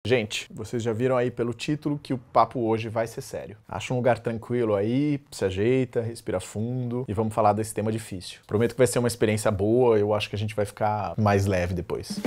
Gente, vocês já viram aí pelo título que o papo hoje vai ser sério. Acha um lugar tranquilo aí, se ajeita, respira fundo e vamos falar desse tema difícil. Prometo que vai ser uma experiência boa, eu acho que a gente vai ficar mais leve depois.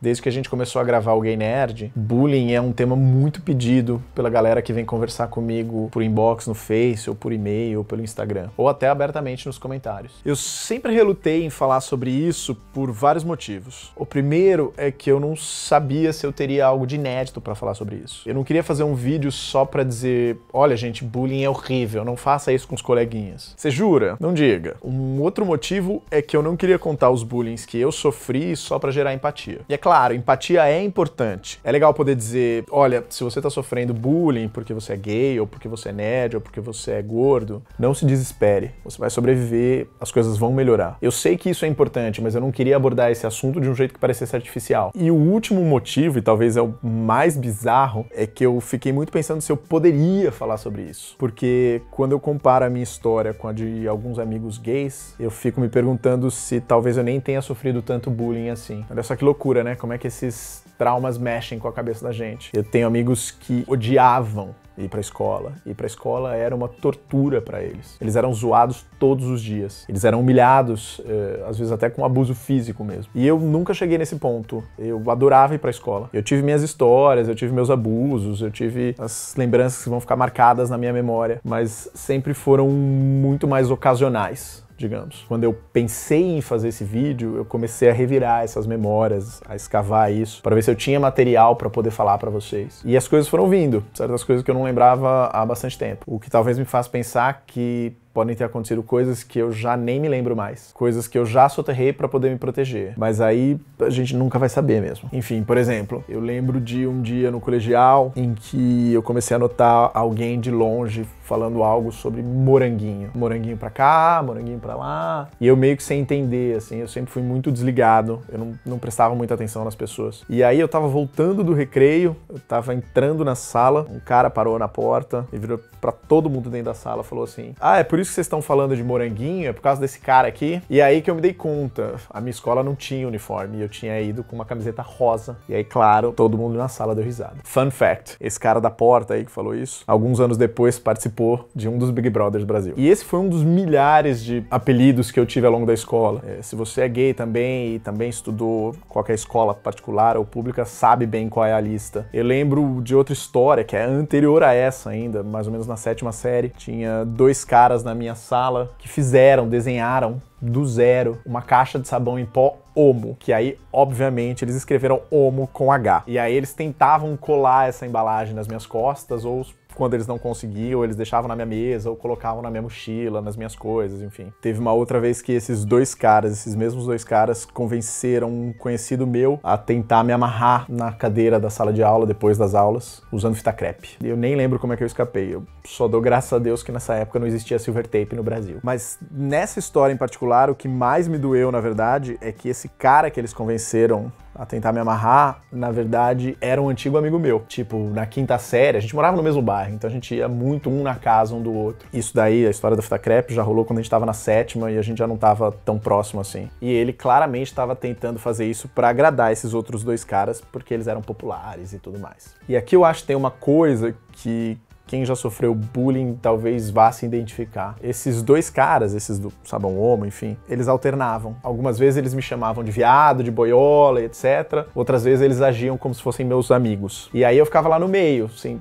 Desde que a gente começou a gravar o Gay Nerd, bullying é um tema muito pedido pela galera que vem conversar comigo por inbox no Face, ou por e-mail, ou pelo Instagram, ou até abertamente nos comentários. Eu sempre relutei em falar sobre isso por vários motivos. O primeiro é que eu não sabia se eu teria algo de inédito pra falar sobre isso. Eu não queria fazer um vídeo só pra dizer, olha gente, bullying é horrível, não faça isso com os coleguinhas. Você jura? Não diga. Um outro motivo é que eu não queria contar os bullying que eu sofri só pra gerar empatia. E é claro, empatia é importante. É legal poder dizer, olha, se você tá sofrendo bullying porque você é gay, ou porque você é nerd, ou porque você é gordo, não se desespere. Você vai sobreviver, as coisas vão melhorar. Eu sei que isso é importante, mas eu não queria abordar esse assunto de um jeito que parecesse artificial. E o último motivo, e talvez é o mais bizarro, é que eu fiquei muito pensando se eu poderia falar sobre isso. Porque quando eu comparo a minha história com a de alguns amigos gays, eu fico me perguntando se talvez eu nem tenha sofrido tanto bullying assim. Olha só que loucura, né? Como é que esses traumas mexem com a cabeça da gente. Eu tenho amigos que odiavam ir pra escola. Ir pra escola era uma tortura pra eles. Eles eram zoados todos os dias. Eles eram humilhados, às vezes até com abuso físico mesmo. E eu nunca cheguei nesse ponto. Eu adorava ir pra escola. Eu tive minhas histórias, eu tive meus abusos, eu tive as lembranças que vão ficar marcadas na minha memória, mas sempre foram muito mais ocasionais, digamos. Quando eu pensei em fazer esse vídeo, eu comecei a revirar essas memórias, a escavar isso, para ver se eu tinha material para poder falar para vocês. E as coisas foram vindo, certas coisas que eu não lembrava há bastante tempo. O que talvez me faça pensar que podem ter acontecido coisas que eu já nem me lembro mais. Coisas que eu já soterrei pra poder me proteger. Mas aí a gente nunca vai saber mesmo. Enfim, por exemplo, eu lembro de um dia no colegial em que eu comecei a notar alguém de longe falando algo sobre moranguinho. Moranguinho pra cá, moranguinho pra lá. E eu meio que sem entender, assim, eu sempre fui muito desligado. Eu não prestava muita atenção nas pessoas. E aí eu tava voltando do recreio, eu tava entrando na sala, um cara parou na porta e virou pra todo mundo dentro da sala e falou assim, é por isso que vocês estão falando de moranguinho, é por causa desse cara aqui. E aí que eu me dei conta, a minha escola não tinha uniforme, e eu tinha ido com uma camiseta rosa. E aí, claro, todo mundo na sala deu risada. Fun fact, esse cara da porta aí que falou isso, alguns anos depois participou de um dos Big Brothers Brasil. E esse foi um dos milhares de apelidos que eu tive ao longo da escola. Se você é gay também e também estudou qualquer escola particular ou pública, sabe bem qual é a lista. Eu lembro de outra história que é anterior a essa ainda, mais ou menos na 7ª série. Tinha dois caras na minha sala que desenharam do zero uma caixa de sabão em pó Omo, que aí, obviamente, eles escreveram Omo com H. E aí eles tentavam colar essa embalagem nas minhas costas, ou quando eles não conseguiam, eles deixavam na minha mesa, ou colocavam na minha mochila, nas minhas coisas, enfim. Teve uma outra vez que esses mesmos dois caras, convenceram um conhecido meu a tentar me amarrar na cadeira da sala de aula, depois das aulas, usando fita crepe. Eu nem lembro como é que eu escapei, eu só dou graças a Deus que nessa época não existia silver tape no Brasil. Mas nessa história em particular, o que mais me doeu, na verdade, é que esse cara que eles convenceram a tentar me amarrar, na verdade, era um antigo amigo meu. Tipo, na 5ª série, a gente morava no mesmo bairro, então a gente ia muito um na casa um do outro. Isso daí, a história da fita crepe, já rolou quando a gente tava na 7ª e a gente já não tava tão próximo assim. E ele claramente tava tentando fazer isso pra agradar esses outros dois caras, porque eles eram populares e tudo mais. E aqui eu acho que tem uma coisa que quem já sofreu bullying talvez vá se identificar. Esses dois caras, esses do sabão Omo, enfim, eles alternavam. Algumas vezes eles me chamavam de viado, de boiola, etc. Outras vezes eles agiam como se fossem meus amigos. E aí eu ficava lá no meio, sem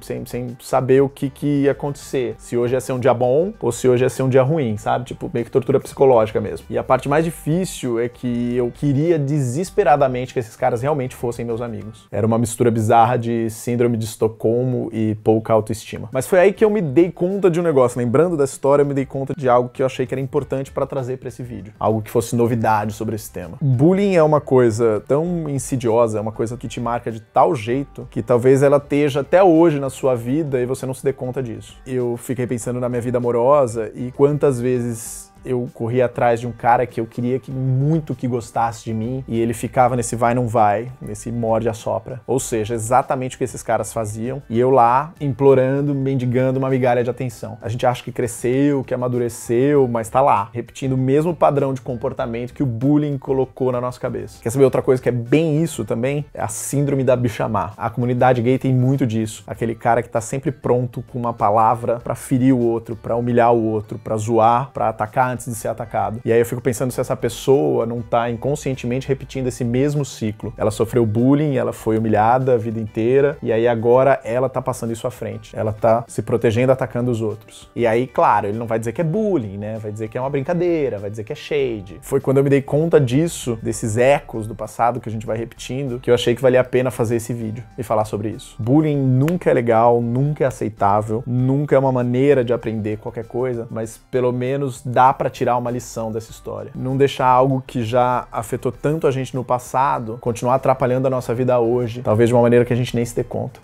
saber o que ia acontecer. Se hoje ia ser um dia bom ou se hoje ia ser um dia ruim, sabe? Tipo, meio que tortura psicológica mesmo. E a parte mais difícil é que eu queria desesperadamente que esses caras realmente fossem meus amigos. Era uma mistura bizarra de síndrome de Estocolmo e pouca autoestima. Mas foi aí que eu me dei conta de um negócio. Lembrando dessa história, eu me dei conta de algo que eu achei que era importante pra trazer pra esse vídeo. Algo que fosse novidade sobre esse tema. Bullying é uma coisa tão insidiosa, é uma coisa que te marca de tal jeito que talvez ela esteja até hoje na sua vida e você não se dê conta disso. Eu fiquei pensando na minha vida amorosa e quantas vezes eu corria atrás de um cara que eu queria muito que gostasse de mim e ele ficava nesse vai não vai, nesse morde a sopra. Ou seja, exatamente o que esses caras faziam e eu lá implorando, mendigando uma migalha de atenção. A gente acha que cresceu, que amadureceu, mas tá lá, repetindo o mesmo padrão de comportamento que o bullying colocou na nossa cabeça. Quer saber outra coisa que é bem isso também? É a síndrome da bicha má. A comunidade gay tem muito disso. Aquele cara que tá sempre pronto com uma palavra pra ferir o outro, pra humilhar o outro, pra zoar, pra atacar antes de ser atacado. E aí eu fico pensando se essa pessoa não tá inconscientemente repetindo esse mesmo ciclo. Ela sofreu bullying, ela foi humilhada a vida inteira, e aí agora ela tá passando isso à frente. Ela tá se protegendo, atacando os outros. E aí, claro, ele não vai dizer que é bullying, né? Vai dizer que é uma brincadeira, vai dizer que é shade. Foi quando eu me dei conta disso, desses ecos do passado que a gente vai repetindo, que eu achei que valia a pena fazer esse vídeo e falar sobre isso. Bullying nunca é legal, nunca é aceitável, nunca é uma maneira de aprender qualquer coisa, mas pelo menos dá pra tirar uma lição dessa história. Não deixar algo que já afetou tanto a gente no passado continuar atrapalhando a nossa vida hoje, talvez de uma maneira que a gente nem se dê conta.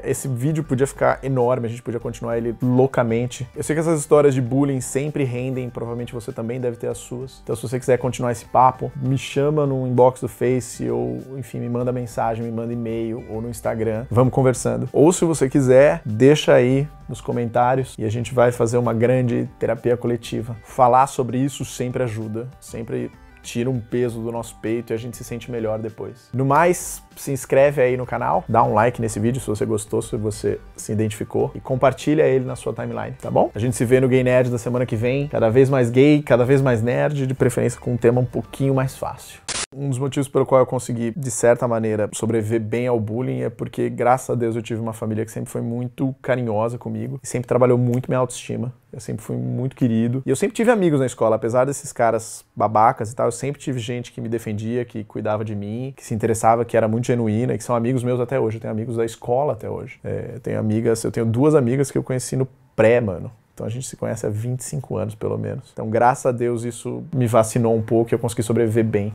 Esse vídeo podia ficar enorme, a gente podia continuar ele loucamente. Eu sei que essas histórias de bullying sempre rendem, provavelmente você também deve ter as suas. Então se você quiser continuar esse papo, me chama no inbox do Face ou, enfim, me manda mensagem, me manda e-mail ou no Instagram. Vamos conversando. Ou se você quiser, deixa aí nos comentários e a gente vai fazer uma grande terapia coletiva. Falar sobre isso sempre ajuda, sempre tira um peso do nosso peito e a gente se sente melhor depois. No mais, se inscreve aí no canal, dá um like nesse vídeo se você gostou, se você se identificou e compartilha ele na sua timeline, tá bom? A gente se vê no Gay Nerd da semana que vem, cada vez mais gay, cada vez mais nerd, de preferência com um tema um pouquinho mais fácil. Um dos motivos pelo qual eu consegui, de certa maneira, sobreviver bem ao bullying é porque, graças a Deus, eu tive uma família que sempre foi muito carinhosa comigo e sempre trabalhou muito minha autoestima. Eu sempre fui muito querido. E eu sempre tive amigos na escola, apesar desses caras babacas e tal, eu sempre tive gente que me defendia, que cuidava de mim, que se interessava, que era muito genuína e que são amigos meus até hoje. Eu tenho amigos da escola até hoje. Eu tenho duas amigas que eu conheci no pré, mano. Então a gente se conhece há 25 anos, pelo menos. Então, graças a Deus, isso me vacinou um pouco e eu consegui sobreviver bem.